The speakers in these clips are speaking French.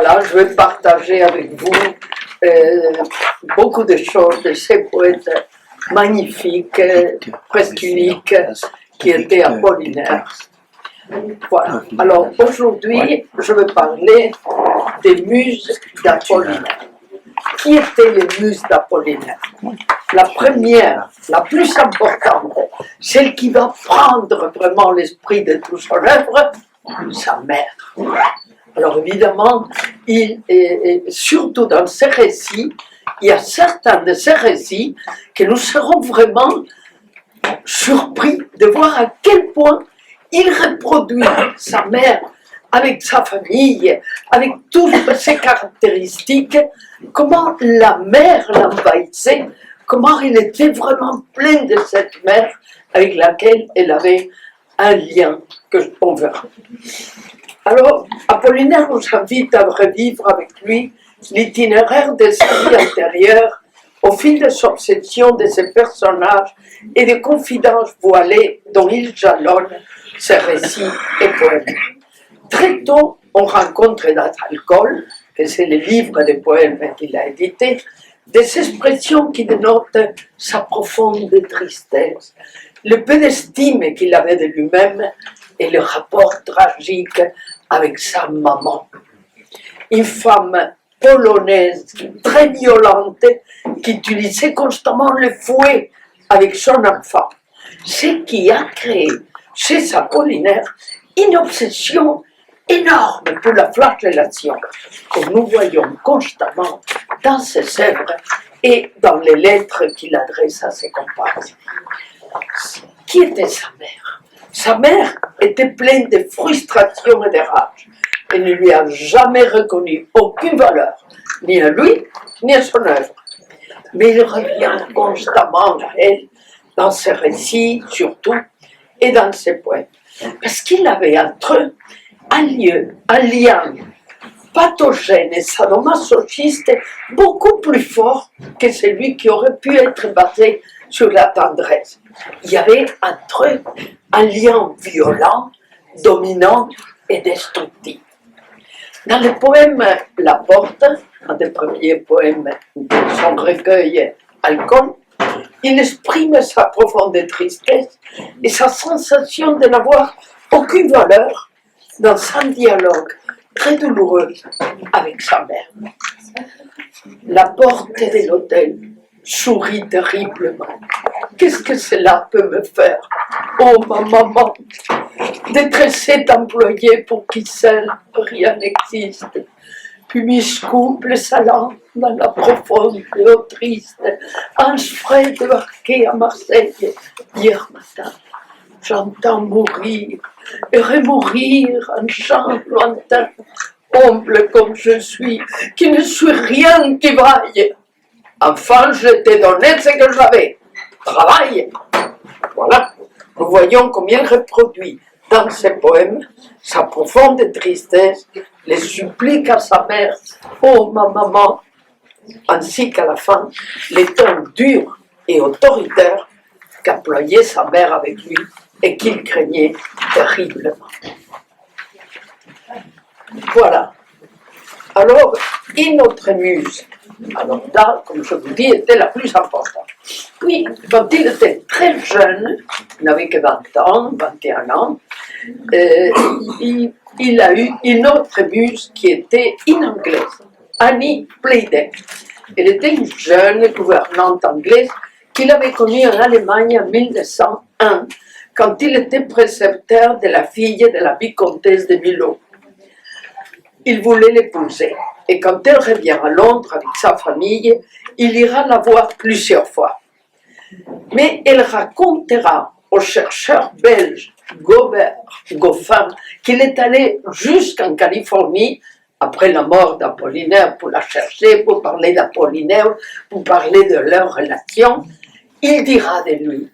voilà, je vais partager avec vous beaucoup de choses de ces poètes magnifiques, presque uniques, qui étaient Apollinaire. Voilà. Alors aujourd'hui, je vais parler des muses d'Apollinaire. Qui étaient les muses d'Apollinaire? La première, la plus importante, celle qui va prendre vraiment l'esprit de tout son œuvre, sa mère. Alors évidemment, surtout dans ces récits, il y a certains de ces récits que nous serons vraiment surpris de voir à quel point il reproduit sa mère avec sa famille, avec toutes ses caractéristiques, comment la mère l'envahissait, comment il était vraiment plein de cette mère avec laquelle elle avait un lien que on verra. Alors, Apollinaire nous invite à revivre avec lui l'itinéraire de sa vie intérieure au fil des obsessions de ses personnages et des confidences voilées dont il jalonne ses récits et poèmes. Très tôt, on rencontre dans Alcool, que c'est le livre de poèmes qu'il a édité, des expressions qui dénotent sa profonde tristesse, le peu d'estime qu'il avait de lui-même et le rapport tragique avec sa maman. Une femme polonaise très violente qui utilisait constamment le fouet avec son enfant, ce qui a créé chez Apollinaire une obsession énorme pour la flagellation, que nous voyons constamment dans ses œuvres et dans les lettres qu'il adresse à ses compagnes. Qui était sa mère? Sa mère était pleine de frustration et de rage. Elle ne lui a jamais reconnu aucune valeur, ni à lui, ni à son œuvre. Mais il revient constamment à elle, dans ses récits surtout, et dans ses poèmes. Parce qu'il avait entre eux un lien pathogène et sadomasochiste beaucoup plus fort que celui qui aurait pu être basé sur la tendresse. Il y avait entre eux un lien violent, dominant et destructif. Dans le poème La Porte, un des premiers poèmes de son recueil Alcool, il exprime sa profonde tristesse et sa sensation de n'avoir aucune valeur dans un dialogue très douloureux avec sa mère. La porte de l'hôtel sourit terriblement. Qu'est-ce que cela peut me faire? Oh, ma maman, d'être cet employé pour qui seul rien n'existe. Puis je coupe le salon dans la profonde eau triste. Un frais débarqué à Marseille hier matin. J'entends mourir et remourir un chant lointain, humble comme je suis, qui ne suis rien qui vaille. Enfin, je t'ai donné ce que j'avais. Travaille. Voilà. Nous voyons combien il reproduit dans ses poèmes sa profonde tristesse, les suppliques à sa mère, oh ma maman, ainsi qu'à la fin, les tons durs et autoritaires qu'employait sa mère avec lui et qu'il craignait terriblement. Voilà. Alors, une autre muse, alors là, comme je vous dis, était la plus importante. Puis, quand il était très jeune, il n'avait que 20 ans, 21 ans, il a eu une autre muse qui était une anglaise, Annie Pleiden. Elle était une jeune gouvernante anglaise qu'il avait connue en Allemagne en 1901, quand il était précepteur de la fille de la vicomtesse de Milhaud. Il voulait l'épouser, et quand elle revient à Londres avec sa famille, il ira la voir plusieurs fois. Mais elle racontera au chercheur belge Goffin qu'il est allé jusqu'en Californie après la mort d'Apollinaire pour la chercher, pour parler d'Apollinaire, pour parler de leur relation. Il dira de lui: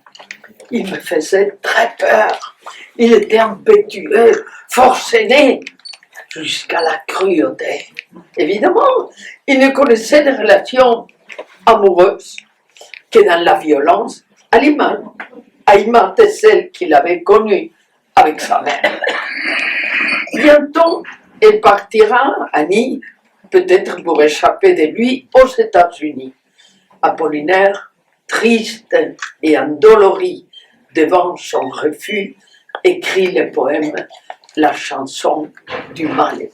il me faisait très peur, il était impétueux, forcené, jusqu'à la cruauté. Évidemment, il ne connaissait des relations amoureuses que dans la violence à l'image de celle qu'il avait connue avec sa mère. Bientôt, elle partira, Annie, peut-être pour échapper de lui aux États-Unis. Apollinaire, triste et endolori devant son refus, écrit le poème La chanson du mal-aimé.